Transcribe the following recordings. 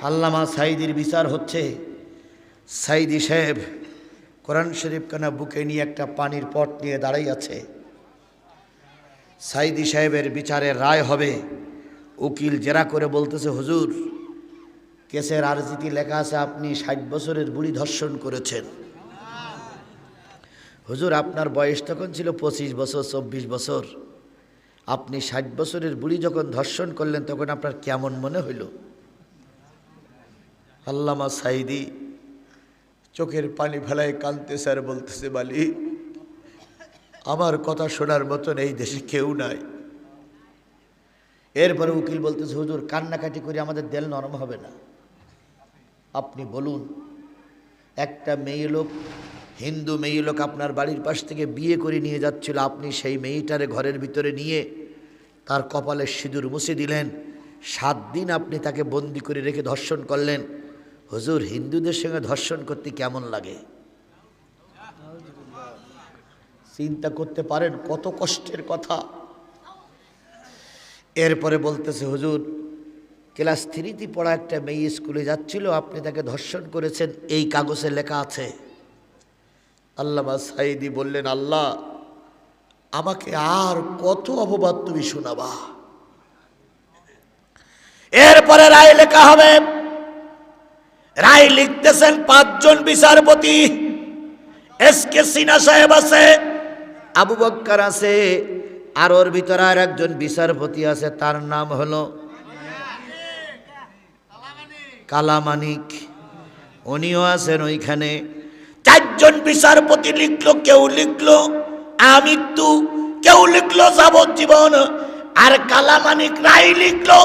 আল্লামা সাঈদীর বিচার হচ্ছে। সাঈদী সাহেব কোরআন শরীফ কানা বুকে নিয়ে একটা পানির পট নিয়ে দাঁড়াই আছে। সাঈদী সাহেবের বিচারের রায় হবে। উকিল জেরা করে বলতেছে, হুজুর কেসের আরজিতে লেখা আছে আপনি 60 বছরের বুড়ি ধর্ষণ করেছেন। হুজুর আপনার বয়স তখন ছিল 25 বছর 24 বছর, আপনি 60 বছরের বুড়ি যখন ধর্ষণ করলেন তখন আপনার কেমন মনে হইল? আল্লামা সাঈদী চোখের পানি ফেলায় কাঁদতেছে আর বলতেছে, বালি আমার কথা শোনার মতন এই দেশে কেউ নাই। এরপরে উকিল বলতেছে, হুজুর কান্নাকাটি করে আমাদের দিল নরম হবে না। আপনি বলুন, একটা মেয়ে লোক, হিন্দু মেয়ে লোক আপনার বাড়ির পাশ থেকে বিয়ে করে নিয়ে যাচ্ছিল, আপনি সেই মেয়েটারে ঘরের ভিতরে নিয়ে তার কপালে সিঁদুর মুছে দিলেন, 7 দিন আপনি তাকে বন্দি করে রেখে ধর্ষণ করলেন। হুজুর হিন্দুদের সঙ্গে ধর্ষণ করতে কেমন লাগে? চিন্তা করতে পারেন কত কষ্টের কথা। এরপরে বলতেছে, হুজুর ক্লাস 3তে পড়া একটা মেয়ে স্কুলে যাচ্ছিল, আপনি তাকে ধর্ষণ করেছেন, এই কাগজে লেখা আছে। আল্লামা সাঈদী বললেন, আল্লাহ আমাকে আর কত অপবাদ তুমি শোনাবা? এরপরে রায় লেখা হবে। রায় লিখতেছেন 5 জন বিচারপতি। এসকে সিনহা সাহেব আছে, আবু বক্কর আছে, আর ওর ভিতরে আর একজন বিচারপতি আছে, তার নাম হলো কালামানিক, উনিও আছেন ওইখানে। 4 জন বিচারপতি লিখলো, কেউ লিখলো আমৃত্যু, কেউ লিখলো যাবজ্জীবন, আর কালামানিক রায় লিখলো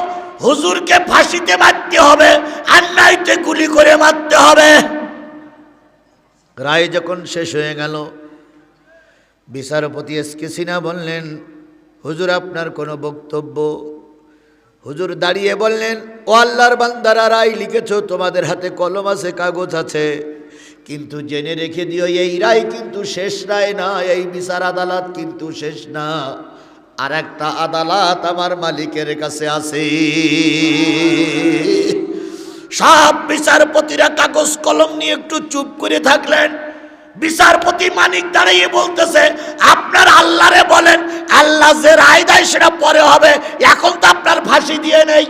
হুজুরকে ফাঁসিতে মারতে হবে আর নাইতে গুলি করে মারতে হবে। রায় যখন শেষ হয়ে গেল, বিচারপতি এসকে সিনহা বললেন, হুজুর আপনার কোনো বক্তব্য? হুজুর দাঁড়িয়ে বললেন, ও আল্লাহর বান্দারা, রায় লিখেছো, তোমাদের হাতে কলম আছে, কাগজ আছে, কিন্তু জেনে রেখে দিও এই রায় কিন্তু শেষ রায় না, এই বিচার আদালত কিন্তু শেষ না, আর একটা আদালত আমার মালিকের কাছে আছে। সব বিচারপতিরা কাগজ কলম নিয়ে একটু চুপ করে থাকলেন। বিচারপতি মানিক দাঁড়িয়ে বলতেছে, আপনার আল্লাহরে বলেন, আল্লাহ যে রায় দেয় সেটা পরে হবে, এখন তো আপনার ফাঁসি দিয়ে নেই।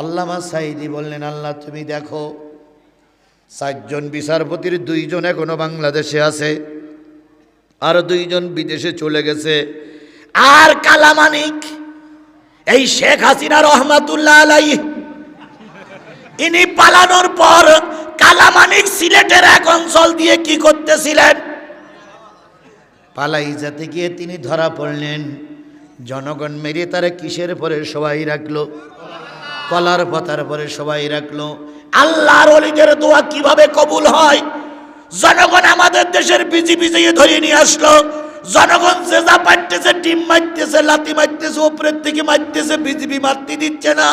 আল্লামা সাঈদী বললেন, আল্লাহ তুমি দেখো, 4 জন বিচারপতির 2 জন এখনো বাংলাদেশে আছে, আর 2 জন বিদেশে চলে গেছে। আর কালামানিক, এই শেখ হাসিনা রহমাতুল্লাহ আলাইহি, ইনি পালানোর পর কালামানিক সিলেটের এক অঞ্চল দিয়ে কি করতেছিলেন? পালাই যেতে গিয়ে তিনি ধরা পড়লেন। জনগণ মেরে তারা কিসের পরে সবাই রাখলো? কলার পাতার পরে সবাই রাখলো। আল্লাহর ওলিদের দোয়া কিভাবে কবুল হয়? জনগণ আমাদের দেশের বিজিবি দিয়ে ধরে নিয়ে আসলো। জনগণ জেজা পাইতেছে, টিম মারতেছে, লাথি মারতেছে, উপরের থেকে মারতেছে, বিজিবি মারতে দিচ্ছে না।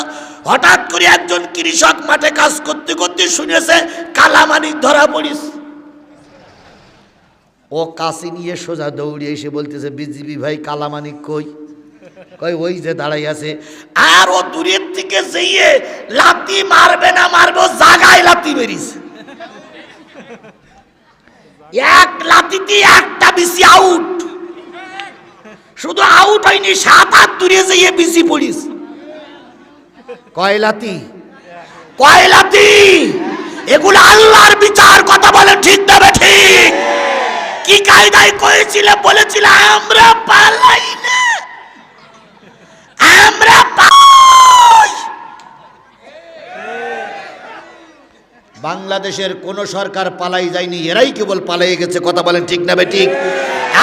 হঠাৎ করে একজন কৃষক মাঠে কাজ করতে করতে শুনেছে কালামানিক ধরা পড়িস। ও কাশি নিয়ে সোজা দৌড়ে এসে বলতেছে, বিজিবি ভাই কালামানিক কই? কই ওই যে দাঁড়াই আছে। আর ও দূরের থেকে যেয়ে লাথি মারবে না মারবো, জাগায় লাথি মেরিস। এক লাথিতে একটা বিসি আউট। শুধু আউট হয়নি, 7 হাত দূরে যেয়ে বিসি পড়িস। কয় লাথি? কয় লাথি? এগুলো আল্লাহর বিচার, কথা বলেন ঠিক না ঠিক? কি কায়দায় করেছিল? বলেছিল আমরা পালাই না, আমরা পাই। বাংলাদেশের কোন সরকার পালাই যায়নি, এরাই কেবল পালাই গেছে, কথা বলেন ঠিক না ঠিক?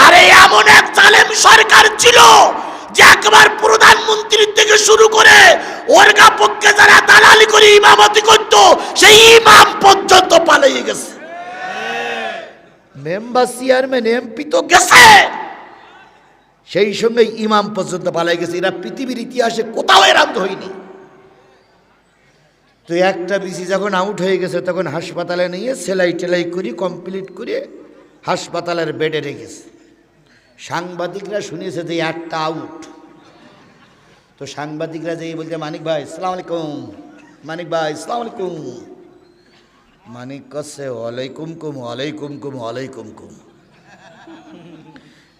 আরে এমন এক জালেম সরকার ছিল যে একবার প্রধানমন্ত্রী থেকে শুরু করে ওরগা পক্ষে যারা দালালি করে ইমামতি করত, সেই ইমাম পর্যন্ত পালিয়ে গেছে। মেম্বার, চেয়ারম্যান, এমপি তো গেছে, সেই সঙ্গে ইমাম পর্যন্ত পালিয়ে গেছে। এরা পৃথিবীর ইতিহাসে কোথাও এরকম হয়নি। তো একটা বিসি যখন আউট হয়ে গেছে তখন হাসপাতালে নিয়ে সেলাই টেলাই করে কমপ্লিট করে হাসপাতালের বেডে রেখেছে। সাংবাদিকরা শুনেছে যে একটা আউট। তো সাংবাদিকরা যেই বলছে মানিক ভাই আসসালামু আলাইকুম, মানিক ভাই আসসালামু আলাইকুম, মানিক কচ্ছে ওয়ালাইকুম কুম ওয়ালাইকুম কুম ওয়ালাইকুম কুম।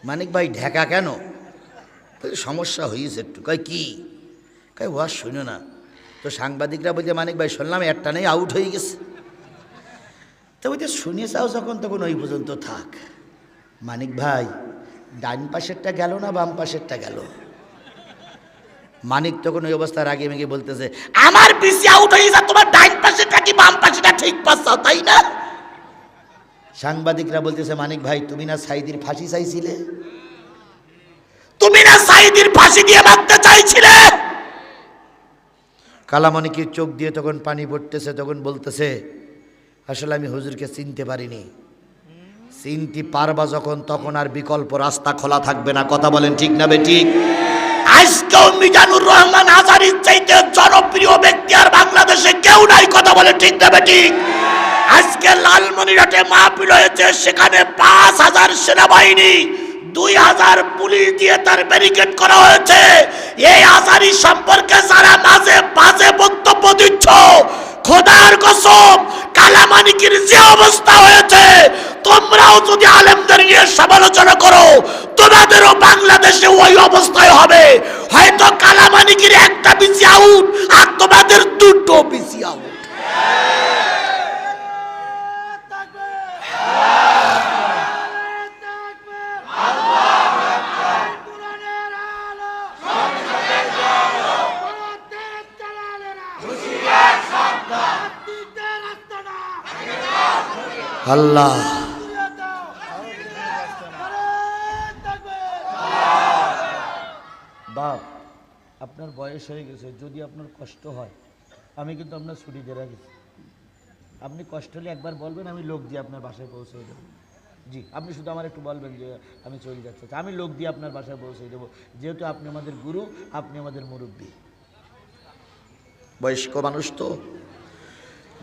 মানিক ভাই ঢাকা কেন? সমস্যা হয়েছে একটু। কয় কি? কয় ওয়াজ শুনো না। তো সাংবাদিকরা বলছে মানিক ভাই শুনলাম একটা নেই আউট হয়ে গেছে। তো বলছে শুনে চাও যখন তখন ওই পর্যন্ত থাক। মানিক ভাই ডান পাশেরটা গেল না বাম পাশেরটা গেল? মানিক তখন ওই অবস্থার আগে মেগে বলতেছে আমার পিসি আউট হয়ে যা, তোমার ডান পাশেরটা কি বাম পাশেরটা ঠিক পাচ্ছাও তাই না? সাংবাদিকরা বলতেছে মানিক ভাই তুমি না সাইদির ফাঁসি চাইছিলে, তুমি না সাইদির ফাঁসি দিয়ে মারতে চাইছিলে? কালামণিকের চোখ দিয়ে তখন পানি পড়তেছে, তখন বলতেছে আসলে আমি হুজুরকে চিনতে পারিনি। চিনতে পারবা যখন তখন আর বিকল্প রাস্তা খোলা থাকবে না। কথা বলেন ঠিক না বেঠিক? আজকেও মিজানুর রহমান আজারির চাইতে জনপ্রিয় ব্যক্তি আর বাংলাদেশে কেউ নাই। কথা বলেন ঠিক না বেঠিক? আজকে লালমনিরহাটে মাহফিল হয়েছে, সেখানে ৫,০০০ সেনাবাহিনী ২,০০০ পুলিশ দিয়ে তার ব্যারিকেড করা হয়েছে। এই আজারি সম্পর্কে যারা মাঝে বাজে বক্তব্য দিচ্ছ, খোদার কসম কালামানিকের যে অবস্থা হয়েছে তোমরাও যদি আলেমদের নিয়ে সমালোচনা করো তোমাদেরও বাংলাদেশে ওই অবস্থায় হবে। হয়তো কালামানিকের একটা পিসি আউট আর তোমাদের দুটো পিসি আউট। আল্লাহ বাপ আপনার বয়স হয়ে গেছে, যদি আপনার কষ্ট হয় আমি কিন্তু আপনার ছুটি দিয়ে রাখি। আপনি কষ্ট হলে একবার বলবেন, আমি লোক দিয়ে আপনার বাসায় পৌঁছে দেবো। জি আপনি শুধু আমার একটু বলবেন যে আমি চলে যাচ্ছি, আমি লোক দিয়ে আপনার বাসায় পৌঁছে দেবো। যেহেতু আপনি আমাদের গুরু, আপনি আমাদের মুরব্বী, বয়স্ক মানুষ, তো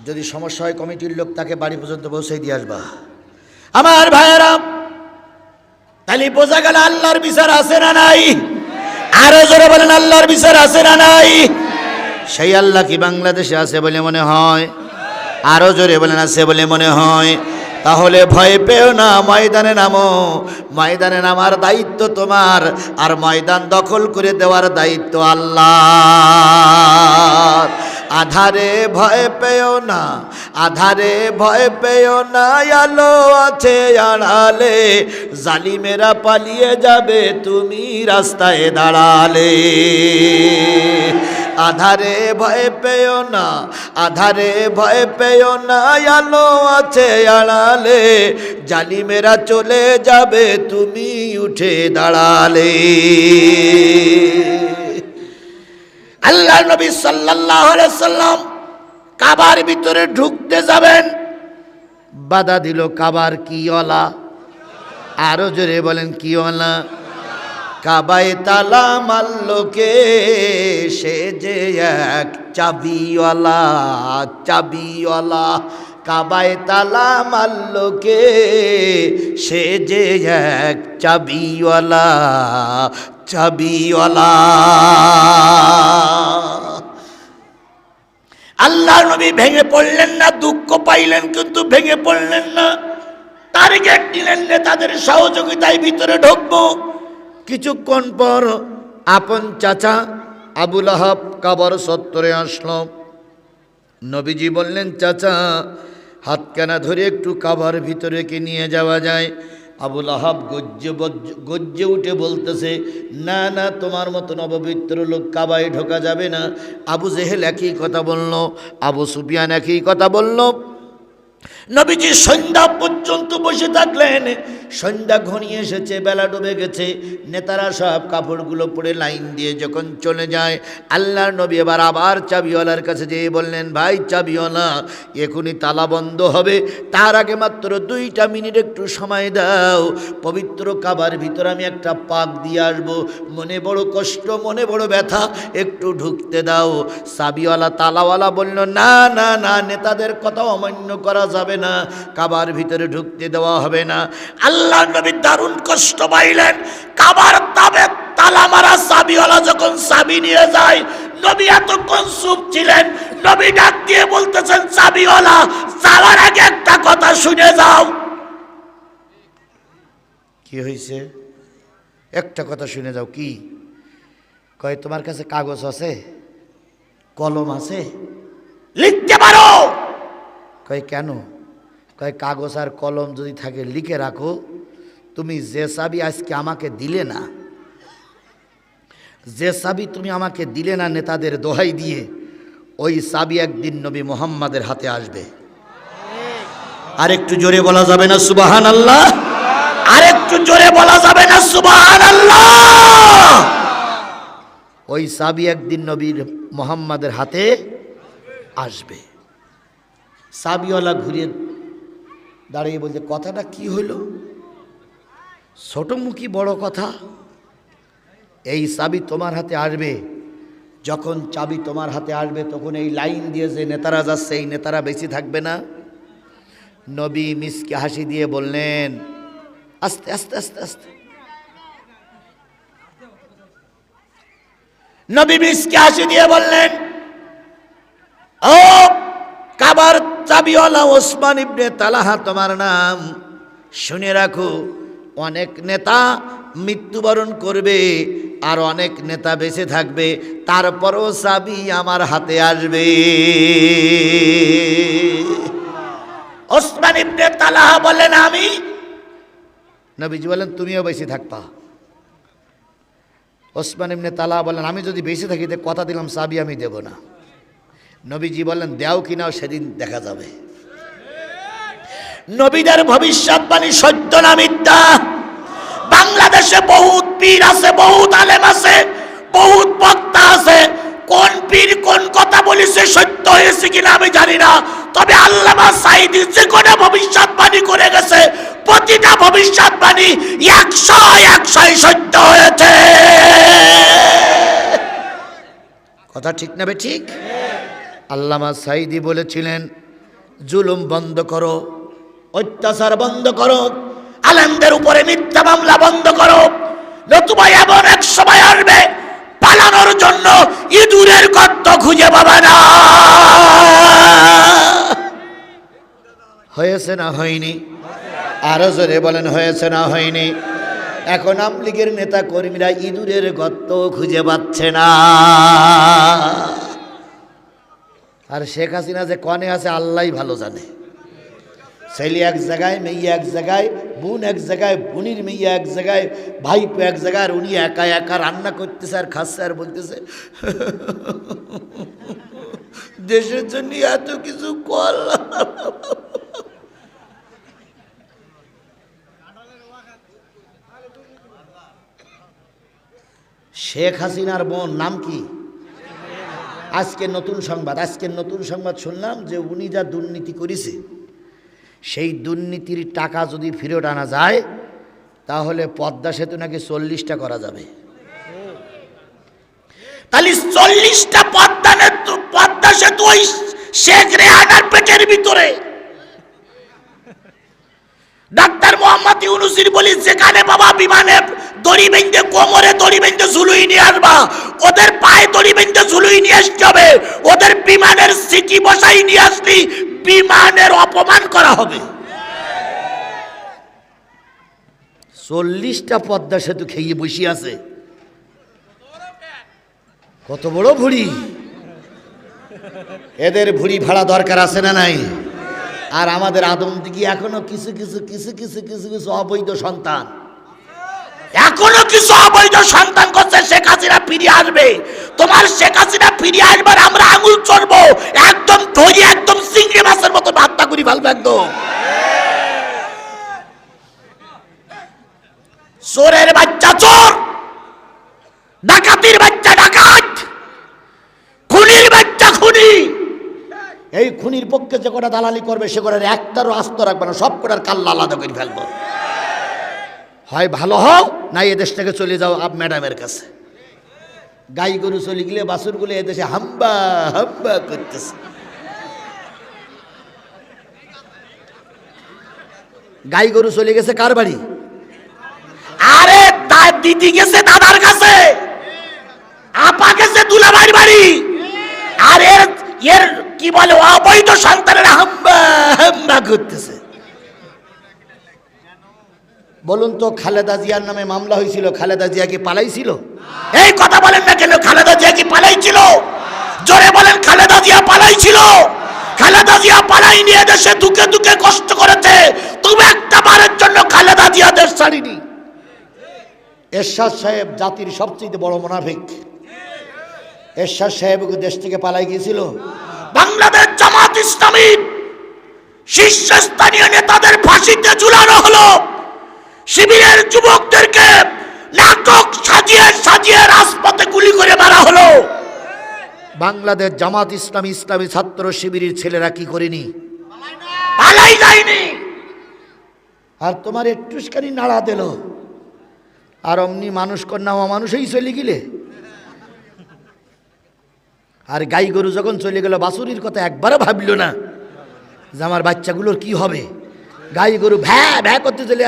যদি সমস্যা হয় কমিটির লোক তাকে বাড়ি পর্যন্ত পৌঁছে দিয়ে আসবা। আমার ভাইয়েরা তাহলে বোঝা গেল আল্লাহর বিচার আছে না নাই? আরো জোরে বলেন আল্লাহর বিচার আছে না নাই? সেই আল্লাহ কি বাংলাদেশে আছে বলে মনে হয়? আরো জোরে বলেন আছে বলে মনে হয়? তাহলে ভয় পেও না, ময়দানে নামো। ময়দানে নামার দায়িত্ব তোমার, আর ময়দান দখল করে দেওয়ার দায়িত্ব আল্লাহর। আধারে ভয় পেও না, আধারে ভয় পেও না, আলো আছে আড়ালে, জালিমেরা পালিয়ে যাবে তুমি রাস্তায় দাঁড়ালে। আধারে ভয় পেও না, আধারে ভয় পেও না, আলো আছে আড়ালে, জালিমেরা চলে যাবে তুমি উঠে দাঁড়ালে। আল্লাহ নবী সাল্লাল্লাহু আলাইহি সাল্লাম কাবার ভিতরে ঢুকতে যাবেন, বাধা দিল কাবার কিওয়ালা। আরো জোরে বলেন কিওয়ালা? কাবায় তালা মারলো কে? সে যে এক চাবিওয়ালা, চাবিওয়ালা। কাবায় তালা মারলো কে? সে যে এক চাবিওয়ালা, চাবিওয়ালা। আল্লাহ নবী ভেঙে পড়লেন না, দুঃখ পাইলেন কিন্তু ভেঙে পড়লেন না। টার্গেট নিলেন না, তাদের সহযোগিতায় ভিতরে ঢুকবো। কিছুক্ষণ পর আপন চাচা আবু লাহাব কাবার চত্বরে আসলো। নবীজি বললেন চাচা হাতখানা ধরে একটু কাবার ভিতরে কি নিয়ে যাওয়া যায়? আবু লাহাব গজ্জে উঠে বলতেছে না না, তোমার মতো অপবিত্র লোক কাবায় ঢোকা যাবে না। আবু জেহেল একই কথা বলল, আবু সুফিয়ান একই কথা বলল। নবীজি সন্ধ্যা পর্যন্ত বসে থাকলেন। সন্ধ্যা ঘনিয়ে এসেছে, বেলা ডুবে গেছে। নেতারা সব কাপড়গুলো পরে লাইন দিয়ে যখন চলে যায়, আল্লাহর নবী এবার আবার চাবিওয়ালার কাছে যেয়ে বললেন ভাই চাবিওয়ালা, এখনই তালা বন্ধ হবে, তার আগে মাত্র 2টা মিনিট একটু সময় দাও। পবিত্র কাবার ভিতরে আমি একটা পাক দিয়ে আসবো, মনে বড় কষ্ট, মনে বড় ব্যথা, একটু ঢুকতে দাও। চাবিওয়ালা তালাওয়ালা বলল না না না, নেতাদের কথা অমান্য করা যাবে না, কাবার ভিতরে ঢুকতে দেওয়া হবে না। আল্লাহ নবী দারুণ কষ্ট পাইলেন। কাবার তালামারা চাবিওয়ালা যখন চাবি নিয়ে যায়, নবী এতক্ষণ চুপ ছিলেন। নবী ডাক দিয়ে বলতেছেন, চাবিওয়ালা, যাওয়ার আগে একটা কথা শুনে যাও। কি হয়েছে? একটা কথা শুনে যাও। কি? কয়, তোমার কাছে কাগজ আছে, কলম আছে, লিখতে পারো? কয়, কেন? কয়, কাগজ আর কলম যদি থাকে লিখে রাখো, তুমি যে চাবি আজকে আমাকে দিলে না, যে চাবি তুমি আমাকে দিলে না নেতাদের দোহাই দিয়ে, ওই চাবি একদিন নবী মুহাম্মাদের হাতে আসবে। আর একটু জোরে বলা যাবে না সুবহানাল্লাহ? আর একটু জোরে বলা যাবে না সুবহানাল্লাহ? ওই চাবি একদিন নবীর মুহাম্মাদের হাতে আসবে। চাবিওয়ালা ঘুরিয়ে দাঁড়িয়ে বলছে, কথাটা কি হইল? ছোটমুখী বড় কথা। এই চাবি তোমার হাতে আসবে, যখন চাবি তোমার হাতে আসবে তখন এই লাইন দিয়ে যে নেতারা যাচ্ছে, এই নেতারা বেশি থাকবে না। নবী মিসকে হাসি দিয়ে বললেন, আস্তে আস্তে আস্তে আস্তে। নবী মিসকে হাসি দিয়ে বললেন, ও কাবার চাবিওয়ালা ওসমান ইবনে তালহা তোমার নাম, শুনে রাখো, অনেক নেতা মৃত্যুবরণ করবে আর অনেক নেতা বেঁচে থাকবে, তারপরও চাবি আমার হাতে আসবে। ওসমান ইবনে তালহা বলেন, আমি? নবীজি বলেন, তুমিও বেঁচে থাকবা। ওসমান ইবনে তালহা বলেন, আমি যদি বেঁচে থাকি তো কথা দিলাম চাবি আমি দেব না। নবীজি বলেন, দেও কিনাও সেদিন দেখা যাবে। নবীদের ভবিষ্যৎবাণী সত্য না মিথ্যা? বাংলাদেশে বহুত পীর আছে, বহুত আলেম আছে, বহুত বক্তা আছে। কোন পীর কোন কথা বলেছে সত্য হয়েছে কিনা আমি জানি না, তবে আল্লামা সাঈদী যে কোন ভবিষ্যৎবাণী করে গেছে, প্রতিটা ভবিষ্যৎবাণী 100 সত্য হয়েছে। কথা ঠিক না ঠিক? আল্লামা সাঈদী বলেছিলেন, জুলুম বন্ধ করো, অত্যাচার বন্ধ করো, আলেমদের উপরে মিথ্যা মামলা বন্ধ করো, নতুবা এমন এক সময় আসবে পালানোর জন্য ইঁদুরের গর্ত খুঁজে পাবে না। হয়েছে না হয়নি? আরো জোরে বলেন, হয়েছে না হয়নি? এখন আওয়ামী লীগের নেতা কর্মীরা ইঁদুরের গর্ত খুঁজে পাচ্ছে না। আর শেখ হাসিনা যে কনে আছে আল্লাহই ভালো জানে। ছেলে এক জায়গায়, মেয়ে এক জায়গায়, বোন এক জায়গায়, বোনের মেয়ে এক জায়গায়, ভাইপো এক জায়গায়, আর উনি একা একা রান্না করতেছে আর খাচ্ছে আর বলতেছে, দেশের জন্য এত কিছু করলাম। শেখ হাসিনার বোন নাম কি? আজকের নতুন সংবাদ শুনলাম যে উনি যা দুর্নীতি করেছে, সেই দুর্নীতির টাকা যদি ফেরত আনা যায় তাহলে পদ্মা সেতু নাকি 40টা করা যাবে। তাহলে 40টা পদ্মা সেতু ওই শেখ রেহানার পেটের ভিতরে। ডাক্তার মোহাম্মদ ইউনূসের বলি, যেখানে বাবা বিমানে দড়ি বেঁধে, কোমরে দড়ি বেঁধে ঝুলুই নিয়ে আসবা, ওদের পায়ে দড়ি বেঁধে ঝুলুই নিয়ে আসতে হবে। ওদের বিমানের সিটি বসাই নিয়ে আসলি বিমানের অপমান করা হবে। 40টা পদ্মা সেতু খেয়ে বসে আছে। কত বড় ভুড়ি! এদের ভুড়ি ভাড়া দরকার আছে না নাই? আর আমাদের আদম দিকে এখনো কিছু কিছু কিছু কিছু কিছু কিছু অবৈধ সন্তান, এখনো কিছু অবৈধ সন্তান করছে। শেখ হাসিনা ফিরে আসবে, তোমার শেখ হাসিনা ফিরে আসবার আমরা আঙুল চড়বো, একদম ধরি, একদম চিংড়ি মাছের মতো হত্যা করি ফেলবো একদম। চোরের বাচ্চা চোর, ডাকাতির বাচ্চা ডাকাত, খুনির বাচ্চা খুনি। এই খুনির পক্ষে যে কটা দালালি করবে সে কটার একটারও আস্ত রাখবে না, সব কটার কাল্লা আলাদা করে ফেলবো। হয় ভালো হও, না এদেশ থেকে চলে যাও আপ ম্যাডামের কাছে। গাই গরু চলে গেলে বাছুরগুলো এদেশে হাম্বা হাম্বা করতেছে। গাই গরু চলে গেছে কার বাড়ি? আরে আর দিদি গেছে দাদার কাছে, আপা গেছে দুলাভাইয়ের বাড়ি, আর এর এর কি বলে অবৈধ সন্তানের হাম্বা হাম্বা করতেছে। বলুন তো, খালেদা জিয়ার নামে মামলা হয়েছিল, খালেদা জিয়া কি পালাইছিল? এই কথা বলেন না কেন? খালেদা জিয়া কি পালাইছিল? জোরে বলেন, খালেদা জিয়া পালাইছিল? খালেদা জিয়া পালাই নিয়ে দেশে দুঃখে দুঃখে কষ্ট করেছে, তুমি একটা বারের জন্য খালেদা জিয়া দেশ ছাড়িনি। এরশাদ সাহেব জাতির সবচেয়ে বড় মুনাফিক। এরশাদ সাহেব দেশ থেকে পালাই গিয়েছিল। বাংলাদেশ জামাত ইসলামী শীর্ষস্থানীয় নেতাদের ফাঁসিতে ঝুলানো হলো, শিবিরের যুবকদেরকে নাটক সাজিয়ে সাজিয়ে রাজপথে গুলি করে মারা হলো। বাংলাদেশ জামাত ইসলামী ইসলামী ছাত্র শিবিরের ছেলেরা কি করেনি? পালাই যায়নি। আর তোমার একটুখানি নাড়া দিল, আর অমনি মানুষ কন্যা মানুষই চলে গেলে। আর গাই গরু যখন চলে গেল, বাছুরির কথা একবারও ভাবল না যে আমার বাচ্চাগুলোর কি হবে। গাই গরু ভ্যা ভ্যা করতে চলে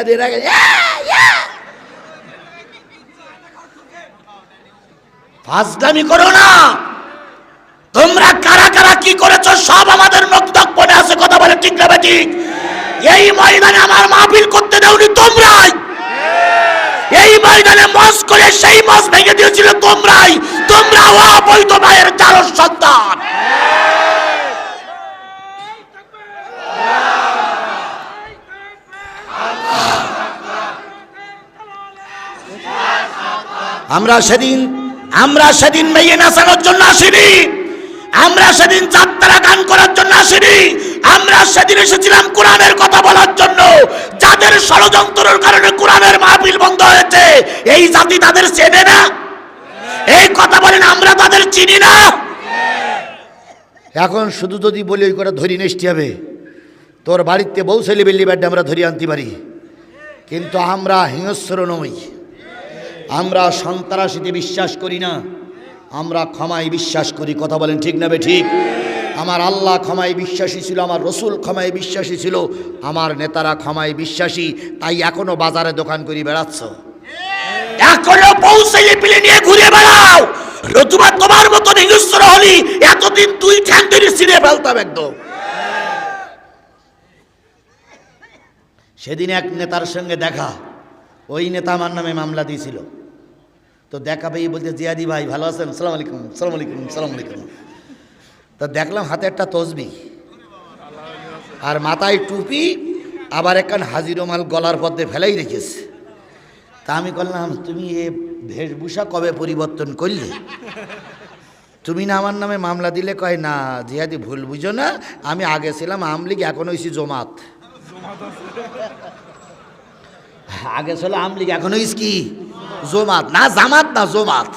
ফাজলামি করো না। তোমরা কারা কারা কি করেছো সব আমাদের নক্তব্যে আছে, কথা বলে ঠিক না ঠিক? এই ময়দানে আমার মাহফিল করতে দেওনি তোমরাই, এই ময়দানে মজ করে সেই মজ ভেঙে দিয়েছিল তোমরাই। তোমরা অবৈধ ভাইয়ের জারস সন্তান। আমরা সেদিন মেয়ে নাচানোর জন্য আসিনি, আমরা সেদিন যাত্রা গান করার জন্য আসিনি, আমরা সেদিন এসেছিলাম কোরআনের কথা বলার জন্য। যাদের ষড়যন্ত্রের কারণে কোরআনের মাহফিল বন্ধ হয়েছে, এই জাতি তাদের চেনে না? এই কথা বলেন, আমরা তাদের চিনি না। এখন শুধু যদি বলি ওই করে ধরি নেসতে হবে, তোর বাড়িতে বউ ছেলে বেল্লি ব্যাডে আমরা ধরি আনতে পারি, কিন্তু আমরা হিংস্র নই, আমরা সন্ত্রাসীতে বিশ্বাস করি না, আমরা ক্ষমায় বিশ্বাস করি। কথা বলেন ঠিক না বে ঠিক? আমার আল্লাহ ক্ষমায় বিশ্বাসী ছিল, আমার রসুল ক্ষমায় বিশ্বাসী ছিল, আমার নেতারা ক্ষমায় বিশ্বাসী, তাই এখনো বাজারে দোকান করে বেড়াচ্ছ, এখনো পৌঁছে পিলে নিয়ে ঘুরে বেড়াও। রতুবা তোমার মতন হিংস্র হলি এতদিন তুই ঠ্যাং ধরে ছিঁড়ে ফেলতাম একদম। সেদিন এক নেতার সঙ্গে দেখা, ওই নেতা আমার নামে মামলা দিয়েছিল। তো দেখা পেয়ে বলতে, জিয়াদি ভাই ভালো আছেন? সালাম আলাইকুম। সালাম আলাইকুম। সালাম আলাইকুম। তো দেখলাম হাতে একটা তসবি আর মাথায় টুপি, আবার একখান হাজির মাল গলার পথে ফেলাই রেখেছে। তা আমি বললাম, তুমি এ বেশভূষা কবে পরিবর্তন করলে? তুমি না আমার নামে মামলা দিলে? কয় না জিয়াদি ভুল বুঝো না, আমি আগে ছিলাম আওয়ামী লীগ, এখন হয়েছি জমাত। আগে ছিল আওয়ামী লীগ, এখন হয়েছি কি জমাত, না জামাত না জমাত।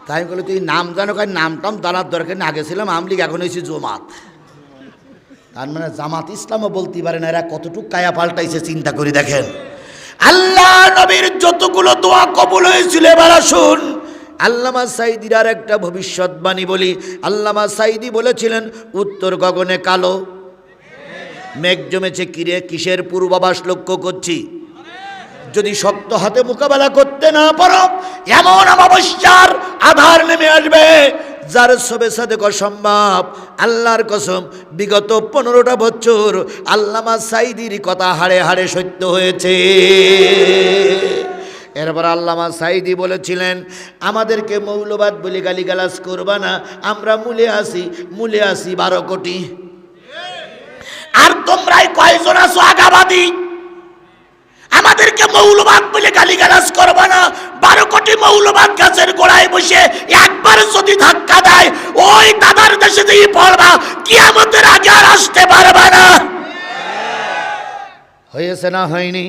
তাই বলে তুই নাম জানো? কয় নামটাম জানার দরকার নেই, আগে ছিলাম আওয়ামী লীগ, এখন হয়েছি জমাত। তার মানে জামাত ইসলামও বলতে পারে না, এরা কতটুকু কায়া পাল্টাইছে চিন্তা করে দেখেন। আল্লাহ নবীর যতগুলো দোয়া কবুল হয়েছিল, এবার আসুন আল্লামা সাইদির আর একটা ভবিষ্যৎবাণী বলি। আল্লামা সাইদি বলেছিলেন, উত্তর গগনে কালো মেঘ জমেছে, কিরে কিসের পূর্বাভাস লক্ষ্য করছি? যদি শক্ত হাতে মোকাবেলা করতে না পারো, এমন অমাবস্যার আধার নেমে আসবে যার সবে সাদেক অসম্ভব। আল্লাহর কসম, বিগত 15টা বছর আল্লামা সাইদির কথা হাড়ে হাড়ে সত্য হয়েছে। এরপর আল্লামা সাইদি বলেছিলেন, আমাদেরকে মৌলবাদ বলে গালিগালাজ করবা না, আমরা মূলে আসি 12 কোটি। আর তোমরাই কয়জন আছো আগাবাদী? আমাদেরকে মৌলবাদ বলে গালিগালাজ করবা না। 12 কোটি মৌলবাদ গাছের গোড়ায় বসে একবার যদি ধাক্কা দেয়, ওই দাদার দেশে দিয়ে পড়বা, কিয়ামতের আগে আর আসতে পারবা না। হয়েছে না হয়নি?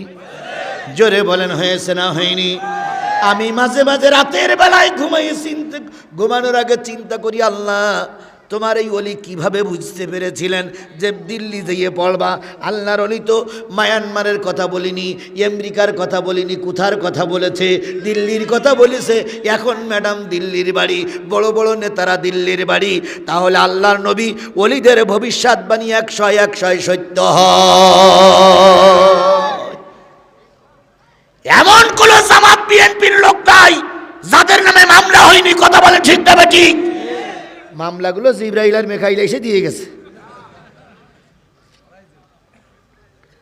জোরে বলেন, হয়েছে না হয়নি? আমি মাঝে মাঝে রাতের বেলায় ঘুমানোর আগে চিন্তা করি, আল্লাহ তোমার এই অলি কিভাবে বুঝতে পেরেছিলেন যে দিল্লি যেয়ে পড়বা? আল্লাহর অলি তো মায়ানমারের কথা বলিনি, আমেরিকার কথা বলিনি, কোথার কথা বলেছে? দিল্লির কথা বলেছে। এখন ম্যাডাম দিল্লির বাড়ি, বড় বড় নেতারা দিল্লির বাড়ি। তাহলে আল্লাহর নবী অলিদের ভবিষ্যৎবাণী 100 সত্য হয়। এমন কোন জামাত বিএনপির লোক নাই যাদের নামে মামলা হয়নি। কথা বলে ঠিক না ঠিক? মামলাগুলো জিবরাইল আর মিকাইল এসে দিয়ে গেছে।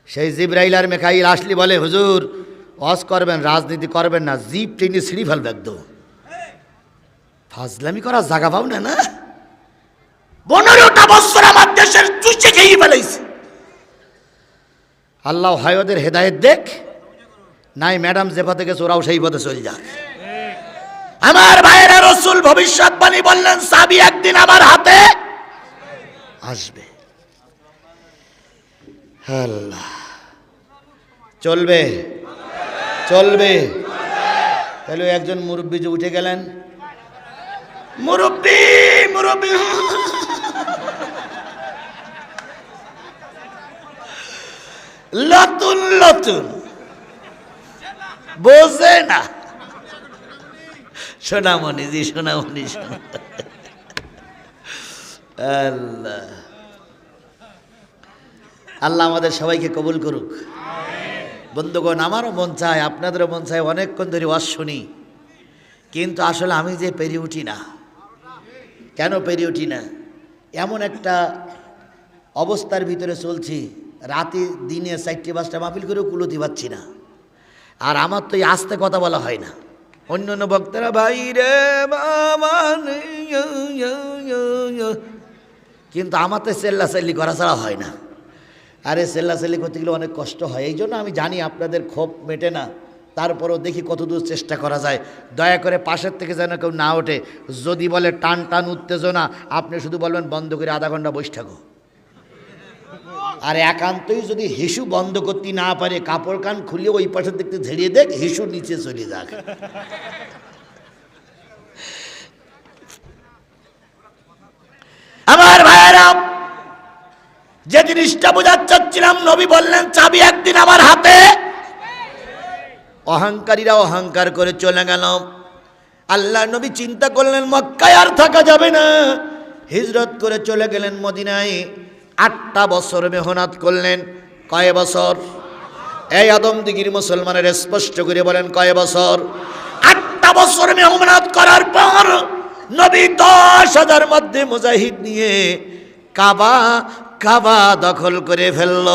সেই জিবরাইল আর মিকাইল আসলি বলে, হুজুর ওয়াজ করবেন, রাজনীতি করবেন না, জিপ টেনে ছিঁড়ি ফেলবে একদম। ফাজলামি করার জায়গা পাও না। না 15টা বছর আমার দেশের চুষে খেয়ে ফেলাইছে। আল্লাহ হয় ওদের হেদায়েত দেখ, নাই ম্যাডাম যে পথে গেছে ওরাও সেই পথে চলে যাক। আমার ভাইয়েরা, রাসূল ভবিষ্যৎবাণী বললেন চাবি একদিন আমার হাতে আসবে। আল্লাহ চলবে চলবে। তাহলে একজন মুরব্বী যে উঠে গেলেন, মুরব্বী মুরব্বী লতুন লতুন বোঝে না। সোনামণি জি, সোনামণি। আল্লাহ আল্লাহ আমাদের সবাইকে কবুল করুক। বন্ধুগণ, আমারও মন চায়, আপনাদেরও মন চায় অনেকক্ষণ ধরে ওয়াজ শুনি, কিন্তু আসলে আমি যে পেরে উঠি না। কেন পেরে উঠি না? এমন একটা অবস্থার ভিতরে চলছি, রাতে দিনে 4-5টা মাহফিল করেও কুলতি পাচ্ছি না। আর আমার তো এই আস্তে কথা বলা হয় না। অন্য অন্য বক্তারা ভাই রে বাবা, কিন্তু আমার তো চেল্লাচাল্লি করা ছাড়া হয় না। আরে চেল্লাচাল্লি করতে গেলে অনেক কষ্ট হয়। এই জন্য আমি জানি আপনাদের ক্ষোভ মেটে না, তারপরও দেখি কতদূর চেষ্টা করা যায়। দয়া করে পাশের থেকে যেন কেউ না ওঠে। যদি বলে টান টান উত্তেজনা, আপনি শুধু বলবেন বন্ধ করে আধা ঘন্টা বসে থাকো। আর একান্তই যদি হিসু বন্ধ করতে না পারে, কাপড় কান খুলে ওই পাশের দিকতে ঝেড়িয়ে দেখ, হিসু নিচে চলে যাক। আমার ভাইয়েরা, যে জিনিসটা বোঝাতে চাচ্ছিলাম, নবী বললেন চাবি একদিন আমার হাতে। অহংকারীরা অহংকার করে চলে গেল। আল্লাহ নবী চিন্তা করলেন মক্কায় আর থাকা যাবে না, হিজরত করে চলে গেলেন মদিনায়। 8টা বছর মেহনত করলেন। কয় বছর? এই আদমদিগির মুসলমানের স্পষ্ট করে বলেন কয় বছর? 8টা বছর মেহনত করার পর নবী 10,000 মধ্যে মুজাহিদ নিয়ে কাবা দখল করে ফেলল।